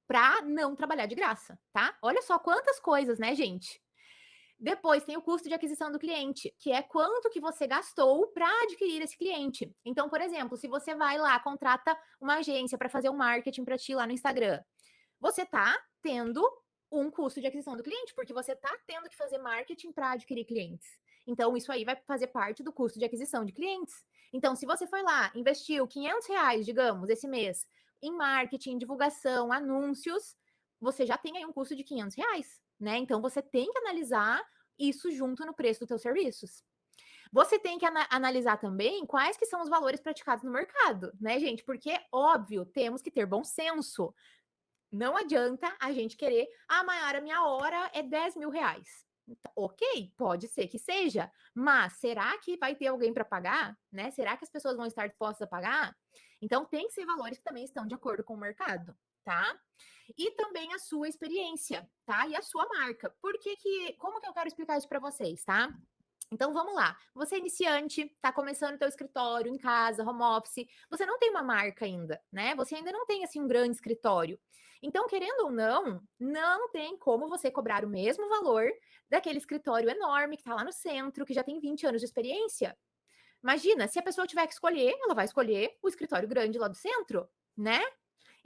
[SPEAKER 1] para não trabalhar de graça, tá? Olha só quantas coisas, né, gente? Depois tem o custo de aquisição do cliente, que é quanto que você gastou para adquirir esse cliente. Então, por exemplo, se você vai lá, contrata uma agência para fazer um marketing para ti lá no Instagram, você está tendo um custo de aquisição do cliente, porque você está tendo que fazer marketing para adquirir clientes. Então, isso aí vai fazer parte do custo de aquisição de clientes. Então, se você foi lá, investiu R$ 500, digamos, esse mês, em marketing, divulgação, anúncios, você já tem aí um custo de R$ 500, né? Então, você tem que analisar isso junto no preço dos seus serviços. Você tem que analisar também quais que são os valores praticados no mercado, né, gente? Porque, óbvio, temos que ter bom senso. Não adianta a gente querer, Mayara, minha hora é R$ 10.000. Ok, pode ser que seja, mas será que vai ter alguém para pagar, né? Será que as pessoas vão estar dispostas a pagar? Então, tem que ser valores que também estão de acordo com o mercado, tá? E também a sua experiência, tá? E a sua marca. Como que eu quero explicar isso para vocês, tá? Então vamos lá. Você é iniciante, está começando o teu escritório em casa, home office, você não tem uma marca ainda, né? Você ainda não tem assim um grande escritório. Então, querendo ou não, não tem como você cobrar o mesmo valor daquele escritório enorme que está lá no centro, que já tem 20 anos de experiência. Imagina, se a pessoa tiver que escolher, ela vai escolher o escritório grande lá do centro, né?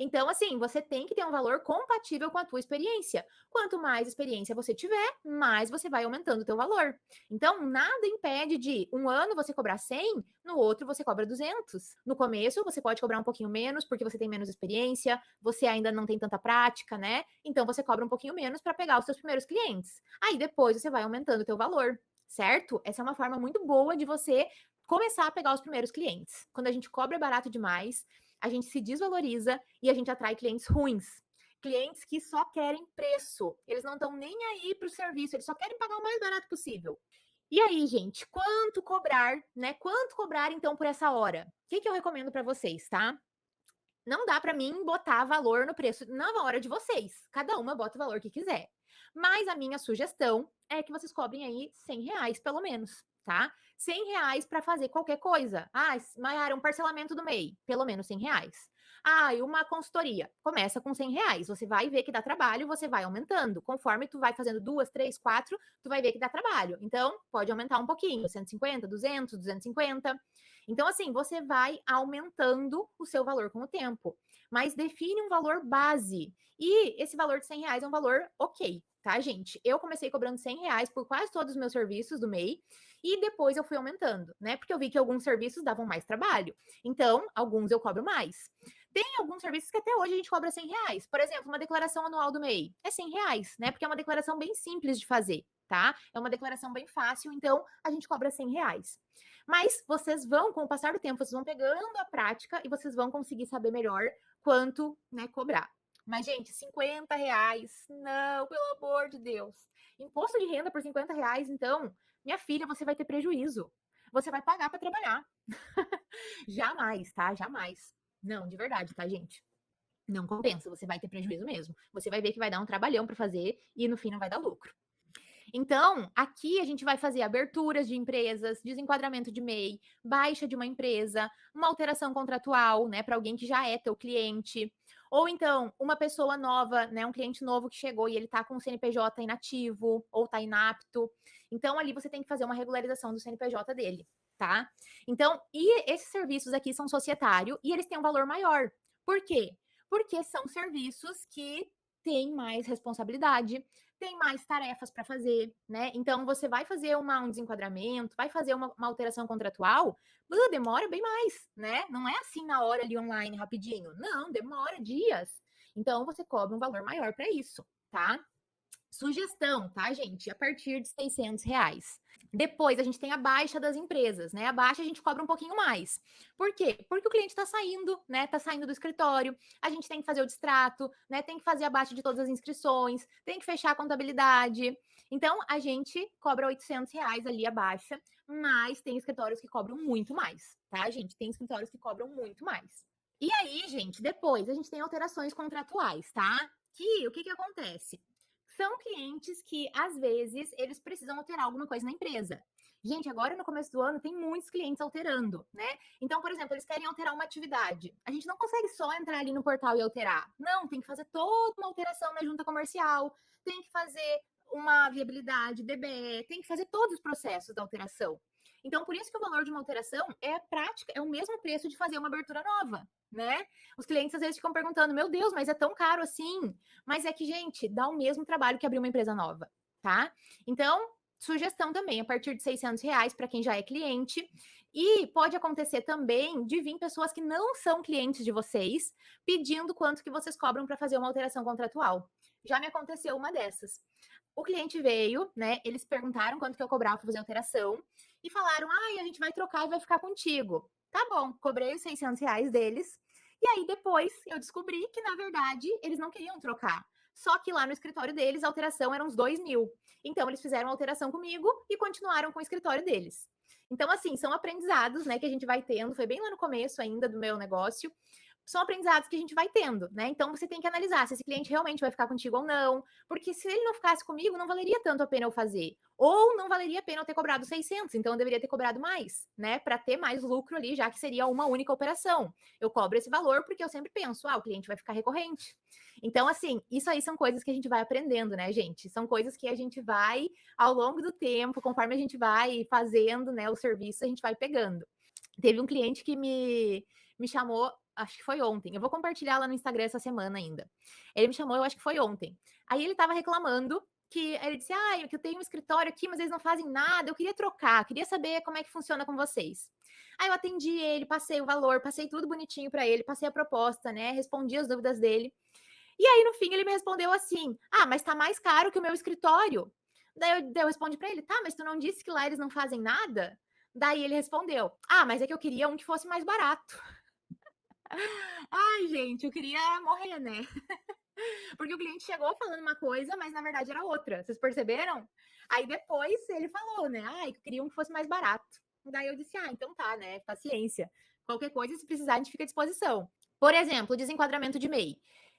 [SPEAKER 1] Então, assim, você tem que ter um valor compatível com a tua experiência. Quanto mais experiência você tiver, mais você vai aumentando o teu valor. Então, nada impede de um ano você cobrar 100, no outro você cobra 200. No começo, você pode cobrar um pouquinho menos, porque você tem menos experiência, você ainda não tem tanta prática, né? Então, você cobra um pouquinho menos para pegar os seus primeiros clientes. Aí, depois, você vai aumentando o teu valor, certo? Essa é uma forma muito boa de você começar a pegar os primeiros clientes. Quando a gente cobra barato demais, a gente se desvaloriza e a gente atrai clientes ruins. Clientes que só querem preço. Eles não estão nem aí para o serviço, eles só querem pagar o mais barato possível. E aí, gente, quanto cobrar, né? Quanto cobrar, então, por essa hora? O que eu recomendo para vocês, tá? Não dá para mim botar valor no preço na hora de vocês. Cada uma bota o valor que quiser. Mas a minha sugestão é que vocês cobrem aí R$ 100, pelo menos, tá? R$ 100 para fazer qualquer coisa. Mayara, um parcelamento do MEI, pelo menos R$ 100. E uma consultoria, começa com R$ 100. Você vai ver que dá trabalho, você vai aumentando. Conforme tu vai fazendo 2, 3, 4, tu vai ver que dá trabalho. Então, pode aumentar um pouquinho, 150, 200, 250. Então, assim, você vai aumentando o seu valor com o tempo. Mas define um valor base. E esse valor de R$ 100 é um valor ok, tá, gente? Eu comecei cobrando R$ 100 por quase todos os meus serviços do MEI e depois eu fui aumentando, né? Porque eu vi que alguns serviços davam mais trabalho. Então, alguns eu cobro mais. Tem alguns serviços que até hoje a gente cobra R$ 100. Por exemplo, uma declaração anual do MEI é R$ 100, né? Porque é uma declaração bem simples de fazer, tá? É uma declaração bem fácil, então a gente cobra R$ 100. Mas vocês vão, com o passar do tempo, vocês vão pegando a prática e vocês vão conseguir saber melhor quanto, né, cobrar. Mas, gente, R$ 50, não, pelo amor de Deus. Imposto de renda por R$ 50, então, minha filha, você vai ter prejuízo. Você vai pagar para trabalhar. Jamais, tá? Jamais. Não, de verdade, tá, gente? Não compensa, você vai ter prejuízo mesmo. Você vai ver que vai dar um trabalhão para fazer e no fim não vai dar lucro. Então, aqui a gente vai fazer aberturas de empresas, desenquadramento de MEI, baixa de uma empresa, uma alteração contratual, né, para alguém que já é teu cliente, ou então uma pessoa nova, né, um cliente novo que chegou e ele tá com o CNPJ inativo ou tá inapto. Então, ali você tem que fazer uma regularização do CNPJ dele, tá? Então, e esses serviços aqui são societário e eles têm um valor maior. Por quê? Porque são serviços que têm mais responsabilidade, tem mais tarefas para fazer, né? Então, você vai fazer um desenquadramento, vai fazer uma alteração contratual, demora bem mais, né? Não é assim na hora ali online, rapidinho. Não, demora dias. Então, você cobra um valor maior para isso, tá? Sugestão, tá, gente? A partir de R$ 600. Depois, a gente tem a baixa das empresas, né? A baixa a gente cobra um pouquinho mais. Por quê? Porque o cliente está saindo, né? Está saindo do escritório, a gente tem que fazer o distrato, né? Tem que fazer a baixa de todas as inscrições, tem que fechar a contabilidade. Então, a gente cobra R$ 800 ali a baixa, mas tem escritórios que cobram muito mais, tá, gente? Tem escritórios que cobram muito mais. E aí, gente, depois a gente tem alterações contratuais, tá? O que acontece? São clientes que, às vezes, eles precisam alterar alguma coisa na empresa. Gente, agora no começo do ano tem muitos clientes alterando, né? Então, por exemplo, eles querem alterar uma atividade. A gente não consegue só entrar ali no portal e alterar. Não, tem que fazer toda uma alteração na junta comercial, tem que fazer uma viabilidade, DBE, tem que fazer todos os processos da alteração. Então, por isso que o valor de uma alteração é prática, é o mesmo preço de fazer uma abertura nova, né? Os clientes às vezes ficam perguntando, meu Deus, mas é tão caro assim? Mas é que, gente, dá o mesmo trabalho que abrir uma empresa nova, tá? Então, sugestão também, a partir de R$ 600 para quem já é cliente. E pode acontecer também de vir pessoas que não são clientes de vocês pedindo quanto que vocês cobram para fazer uma alteração contratual. Já me aconteceu uma dessas. O cliente veio, né? Eles perguntaram quanto que eu cobrava para fazer alteração e falaram: ai, a gente vai trocar e vai ficar contigo. Tá bom, cobrei os R$ 600 deles. E aí depois eu descobri que, na verdade, eles não queriam trocar. Só que lá no escritório deles, a alteração era uns 2.000. Então, eles fizeram a alteração comigo e continuaram com o escritório deles. Então, assim, são aprendizados, né, que a gente vai tendo. Foi bem lá no começo ainda do meu negócio. São aprendizados que a gente vai tendo, né? Então, você tem que analisar se esse cliente realmente vai ficar contigo ou não. Porque se ele não ficasse comigo, não valeria tanto a pena eu fazer. Ou não valeria a pena eu ter cobrado 600, então eu deveria ter cobrado mais, né? Para ter mais lucro ali, já que seria uma única operação. Eu cobro esse valor porque eu sempre penso, o cliente vai ficar recorrente. Então, assim, isso aí são coisas que a gente vai aprendendo, né, gente? São coisas que a gente vai, ao longo do tempo, conforme a gente vai fazendo, né, o serviço, a gente vai pegando. Teve um cliente que me chamou, acho que foi ontem. Eu vou compartilhar lá no Instagram essa semana ainda. Ele me chamou, eu acho que foi ontem. Aí ele estava reclamando que ele disse: que eu tenho um escritório aqui, mas eles não fazem nada. Eu queria trocar, queria saber como é que funciona com vocês. Aí eu atendi ele, passei o valor, passei tudo bonitinho para ele, passei a proposta, né? Respondi as dúvidas dele. E aí, no fim, ele me respondeu assim: mas tá mais caro que o meu escritório. Daí eu respondi para ele: tá, mas tu não disse que lá eles não fazem nada? Daí ele respondeu: mas é que eu queria um que fosse mais barato. Ai, gente, eu queria morrer, né? Porque o cliente chegou falando uma coisa, mas na verdade era outra. Vocês perceberam? Aí depois ele falou, né? Eu queria um que fosse mais barato. Daí eu disse: então tá, né? Paciência. Qualquer coisa, se precisar, a gente fica à disposição. Por exemplo, o desenquadramento de MEI.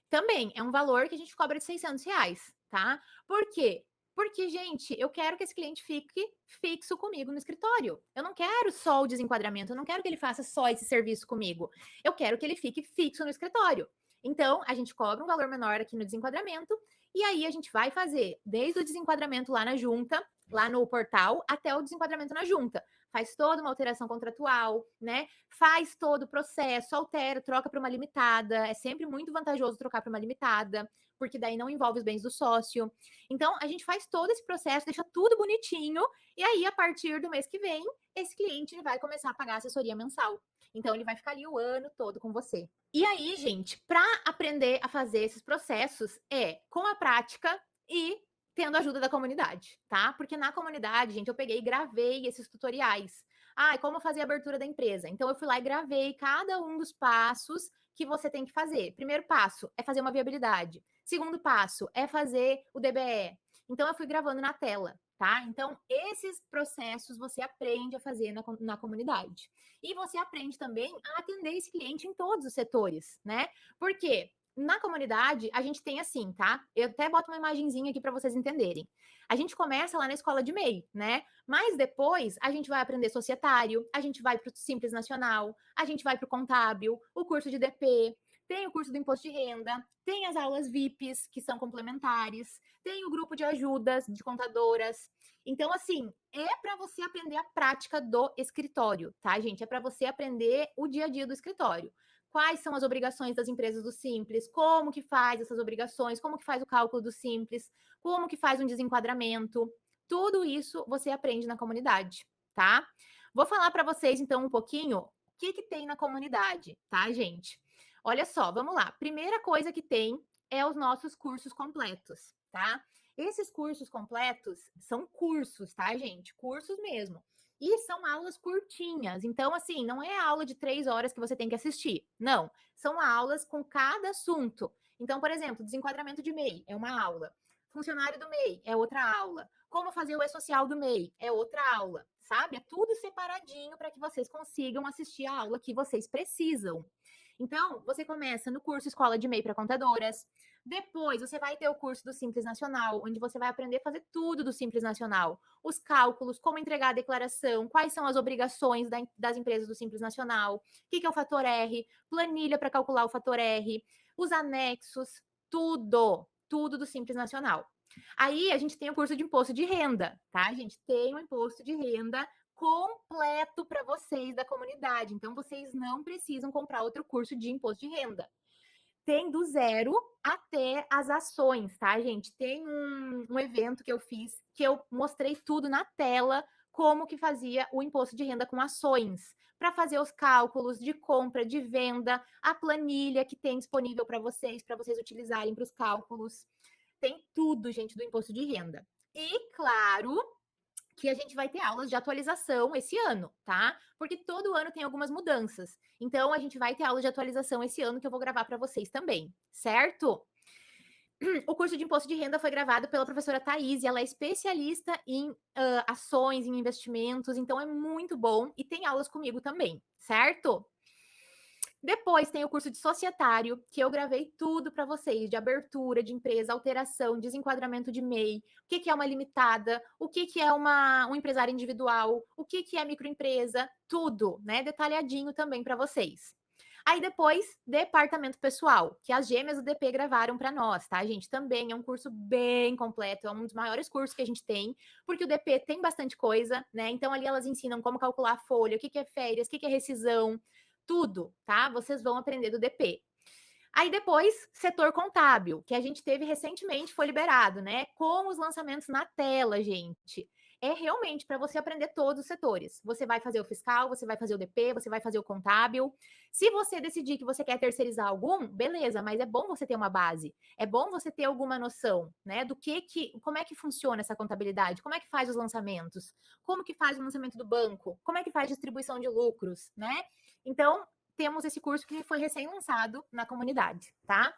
[SPEAKER 1] Também é um valor que a gente cobra de R$ 600, tá? Por quê? Porque, gente, eu quero que esse cliente fique fixo comigo no escritório. Eu não quero só o desenquadramento, eu não quero que ele faça só esse serviço comigo. Eu quero que ele fique fixo no escritório. Então, a gente cobra um valor menor aqui no desenquadramento, e aí a gente vai fazer desde o desenquadramento lá na junta, lá no portal, até o desenquadramento na junta. Faz toda uma alteração contratual, né? Faz todo o processo, altera, troca para uma limitada. É sempre muito vantajoso trocar para uma limitada, porque daí não envolve os bens do sócio. Então, a gente faz todo esse processo, deixa tudo bonitinho, e aí, a partir do mês que vem, esse cliente vai começar a pagar a assessoria mensal. Então, ele vai ficar ali o ano todo com você. E aí, gente, para aprender a fazer esses processos com a prática e tendo a ajuda da comunidade, tá? Porque na comunidade, gente, eu peguei e gravei esses tutoriais. Como fazer a abertura da empresa. Então, eu fui lá e gravei cada um dos passos que você tem que fazer. Primeiro passo é fazer uma viabilidade. Segundo passo é fazer o DBE. Então, eu fui gravando na tela, tá? Então, esses processos você aprende a fazer na comunidade. E você aprende também a atender esse cliente em todos os setores, né? Por quê? Na comunidade, a gente tem assim, tá? Eu até boto uma imagenzinha aqui para vocês entenderem. A gente começa lá na escola de MEI, né? Mas depois a gente vai aprender societário, a gente vai para o Simples Nacional, a gente vai para o Contábil, o curso de DP, tem o curso do Imposto de Renda, tem as aulas VIPs, que são complementares, tem o grupo de ajudas de contadoras. Então, assim, é para você aprender a prática do escritório, tá, gente? É para você aprender o dia a dia do escritório. Quais são as obrigações das empresas do Simples, como que faz essas obrigações, como que faz o cálculo do Simples, como que faz um desenquadramento. Tudo isso você aprende na comunidade, tá? Vou falar para vocês, então, um pouquinho o que tem na comunidade, tá, gente? Olha só, vamos lá. Primeira coisa que tem é os nossos cursos completos, tá? Esses cursos completos são cursos, tá, gente? Cursos mesmo. E são aulas curtinhas. Então, assim, não é aula de 3 horas que você tem que assistir. Não. São aulas com cada assunto. Então, por exemplo, desenquadramento de MEI é uma aula. Funcionário do MEI é outra aula. Como fazer o e-social do MEI é outra aula, sabe? É tudo separadinho para que vocês consigam assistir a aula que vocês precisam. Então, você começa no curso Escola de MEI para Contadoras. Depois, você vai ter o curso do Simples Nacional, onde você vai aprender a fazer tudo do Simples Nacional. Os cálculos, como entregar a declaração, quais são as obrigações das empresas do Simples Nacional, o que é o fator R, planilha para calcular o fator R, os anexos, tudo do Simples Nacional. Aí, a gente tem o curso de imposto de renda, tá? A gente tem o imposto de renda completo para vocês da comunidade. Então, vocês não precisam comprar outro curso de imposto de renda. Tem do zero até as ações, tá, gente? Tem um evento que eu fiz que eu mostrei tudo na tela, como que fazia o imposto de renda com ações, para fazer os cálculos de compra, de venda, a planilha que tem disponível para vocês utilizarem para os cálculos. Tem tudo, gente, do imposto de renda. E, claro, que a gente vai ter aulas de atualização esse ano, tá? Porque todo ano tem algumas mudanças. Então, a gente vai ter aula de atualização esse ano que eu vou gravar para vocês também, certo? O curso de imposto de renda foi gravado pela professora Thaís, e ela é especialista em ações, em investimentos, então é muito bom e tem aulas comigo também, certo? Depois tem o curso de societário, que eu gravei tudo para vocês, de abertura de empresa, alteração, desenquadramento de MEI, o que é uma limitada, o que é um empresário individual, o que é microempresa, tudo, né? Detalhadinho também para vocês. Aí depois, departamento pessoal, que as gêmeas do DP gravaram para nós, tá, gente? Também é um curso bem completo, é um dos maiores cursos que a gente tem, porque o DP tem bastante coisa, né? Então ali elas ensinam como calcular a folha, o que é férias, o que é rescisão, tudo, tá? Vocês vão aprender do DP. Aí depois, setor contábil, que a gente teve recentemente, foi liberado, né? Com os lançamentos na tela, gente. É realmente para você aprender todos os setores. Você vai fazer o fiscal, você vai fazer o DP, você vai fazer o contábil. Se você decidir que você quer terceirizar algum, beleza, mas é bom você ter uma base. É bom você ter alguma noção, né? Do como é que funciona essa contabilidade, como é que faz os lançamentos, como que faz o lançamento do banco, como é que faz distribuição de lucros, né? Então, temos esse curso que foi recém-lançado na comunidade, tá?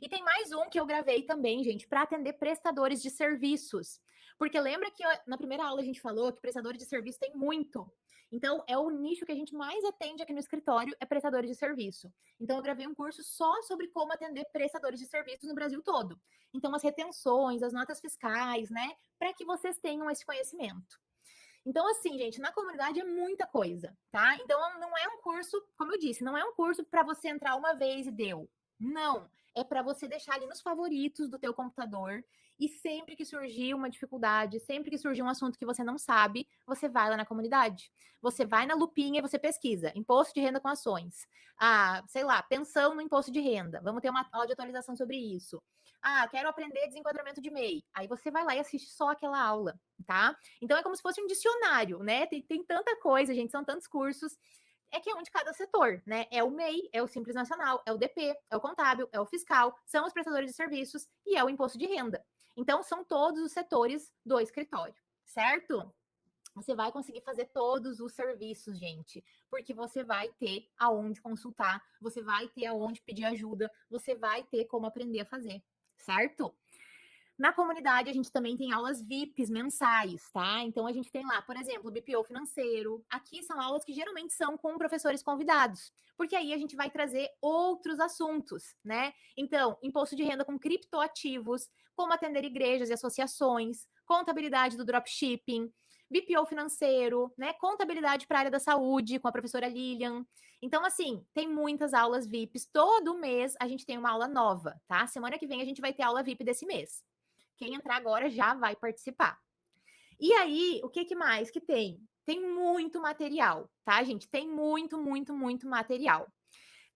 [SPEAKER 1] E tem mais um que eu gravei também, gente, para atender prestadores de serviços. Porque lembra que na primeira aula a gente falou que prestadores de serviço tem muito. Então, é o nicho que a gente mais atende aqui no escritório, é prestadores de serviço. Então, eu gravei um curso só sobre como atender prestadores de serviços no Brasil todo. Então, as retenções, as notas fiscais, né? Para que vocês tenham esse conhecimento. Então, assim, gente, na comunidade é muita coisa, tá? Então, não é um curso, como eu disse, não é um curso para você entrar uma vez e deu. Não, é para você deixar ali nos favoritos do teu computador e sempre que surgir uma dificuldade, sempre que surgir um assunto que você não sabe, você vai lá na comunidade. Você vai na lupinha e você pesquisa imposto de renda com ações. Ah, sei lá, pensão no imposto de renda. Vamos ter uma aula de atualização sobre isso. Ah, quero aprender desenquadramento de MEI. Aí você vai lá e assiste só aquela aula, tá? Então é como se fosse um dicionário, né? Tem tanta coisa, gente, são tantos cursos. É que é um de cada setor, né? É o MEI, é o Simples Nacional, é o DP, é o contábil, é o fiscal, são os prestadores de serviços e é o imposto de renda. Então, são todos os setores do escritório, certo? Você vai conseguir fazer todos os serviços, gente, porque você vai ter aonde consultar, você vai ter aonde pedir ajuda, você vai ter como aprender a fazer, certo? Na comunidade, a gente também tem aulas VIPs mensais, tá? Então, a gente tem lá, por exemplo, o BPO financeiro. Aqui são aulas que geralmente são com professores convidados, porque aí a gente vai trazer outros assuntos, né? Então, imposto de renda com criptoativos, como atender igrejas e associações, contabilidade do dropshipping, BPO financeiro, né? Contabilidade para a área da saúde, com a professora Lilian. Então, assim, tem muitas aulas VIPs. Todo mês a gente tem uma aula nova, tá? Semana que vem a gente vai ter aula VIP desse mês. Quem entrar agora já vai participar. E aí, o que mais que tem? Tem muito material, tá, gente? Tem muito, muito, muito material.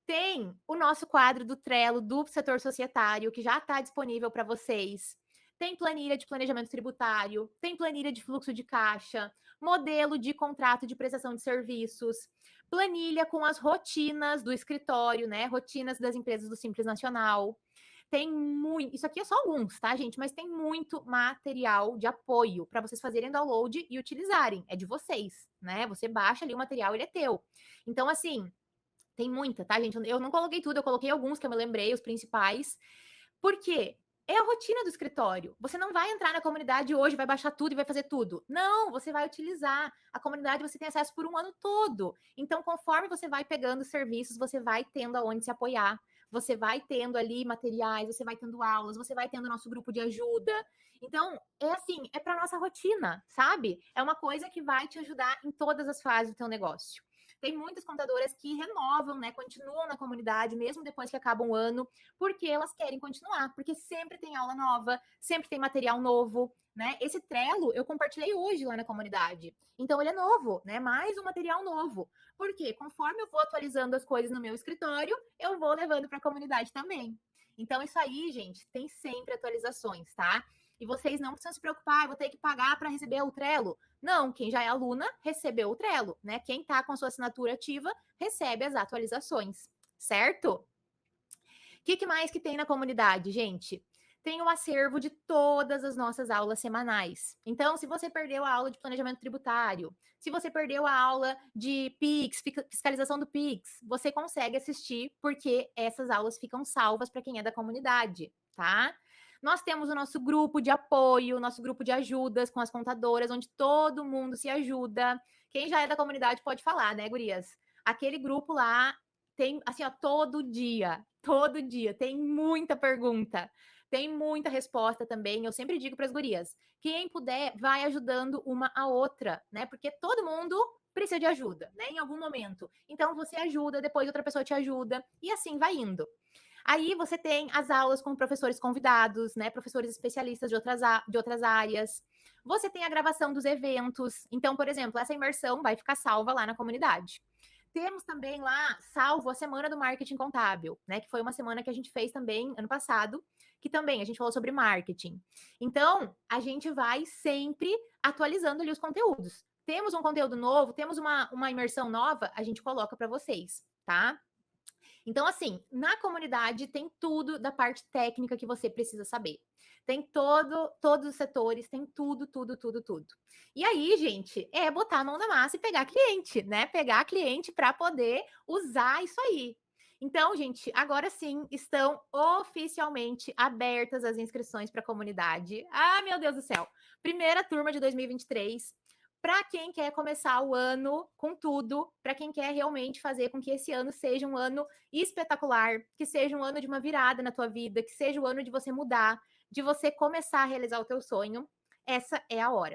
[SPEAKER 1] Tem o nosso quadro do Trello do setor societário, que já está disponível para vocês. Tem planilha de planejamento tributário, tem planilha de fluxo de caixa, modelo de contrato de prestação de serviços, planilha com as rotinas do escritório, né? Rotinas das empresas do Simples Nacional. Tem muito. Isso aqui é só alguns, tá, gente? Mas tem muito material de apoio para vocês fazerem download e utilizarem. É de vocês, né? Você baixa ali o material, ele é teu. Então, assim, tem muita, tá, gente? Eu não coloquei tudo, eu coloquei alguns que eu me lembrei, os principais. Por quê? É a rotina do escritório. Você não vai entrar na comunidade hoje, vai baixar tudo e vai fazer tudo. Não, você vai utilizar. A comunidade você tem acesso por um ano todo. Então, conforme você vai pegando serviços, você vai tendo aonde se apoiar. Você vai tendo ali materiais, você vai tendo aulas, você vai tendo nosso grupo de ajuda. Então, é assim, é para nossa rotina, sabe? É uma coisa que vai te ajudar em todas as fases do teu negócio. Tem muitas contadoras que renovam, né? Continuam na comunidade, mesmo depois que acaba um ano, porque elas querem continuar, porque sempre tem aula nova, sempre tem material novo, né? Esse Trello eu compartilhei hoje lá na comunidade. Então ele é novo, né? Mais um material novo. Porque conforme eu vou atualizando as coisas no meu escritório, eu vou levando para a comunidade também. Então isso aí, gente, tem sempre atualizações, tá? E vocês não precisam se preocupar, vou ter que pagar para receber o Trello. Não, quem já é aluna recebeu o Trello, né? Quem está com a sua assinatura ativa recebe as atualizações, certo? O que mais que tem na comunidade, gente? Tem o acervo de todas as nossas aulas semanais. Então, se você perdeu a aula de planejamento tributário, se você perdeu a aula de PIX, fiscalização do PIX, você consegue assistir porque essas aulas ficam salvas para quem é da comunidade, tá? Nós temos o nosso grupo de apoio, nosso grupo de ajudas com as contadoras, onde todo mundo se ajuda. Quem já é da comunidade pode falar, né, gurias? Aquele grupo lá tem, assim, ó, todo dia, tem muita pergunta. Tem muita resposta também. Eu sempre digo para as gurias: quem puder, vai ajudando uma a outra, né? Porque todo mundo precisa de ajuda, né? Em algum momento. Então você ajuda, depois outra pessoa te ajuda, e assim vai indo. Aí você tem as aulas com professores convidados, né? Professores especialistas de outras áreas. Você tem a gravação dos eventos. Então, por exemplo, essa imersão vai ficar salva lá na comunidade. Temos também lá salvo a Semana do Marketing Contábil, né? Que foi uma semana que a gente fez também ano passado, que também a gente falou sobre marketing. Então, a gente vai sempre atualizando ali os conteúdos. Temos um conteúdo novo, temos uma imersão nova, a gente coloca para vocês, tá? Então, assim, na comunidade tem tudo da parte técnica que você precisa saber. Tem todos os setores, tem tudo. E aí, gente, é botar a mão na massa e pegar cliente, né? Pegar cliente para poder usar isso aí. Então, gente, agora sim estão oficialmente abertas as inscrições para a comunidade. Ah, meu Deus do céu! Primeira turma de 2023. Para quem quer começar o ano com tudo, para quem quer realmente fazer com que esse ano seja um ano espetacular, que seja um ano de uma virada na tua vida, que seja o ano de você mudar, de você começar a realizar o teu sonho, essa é a hora.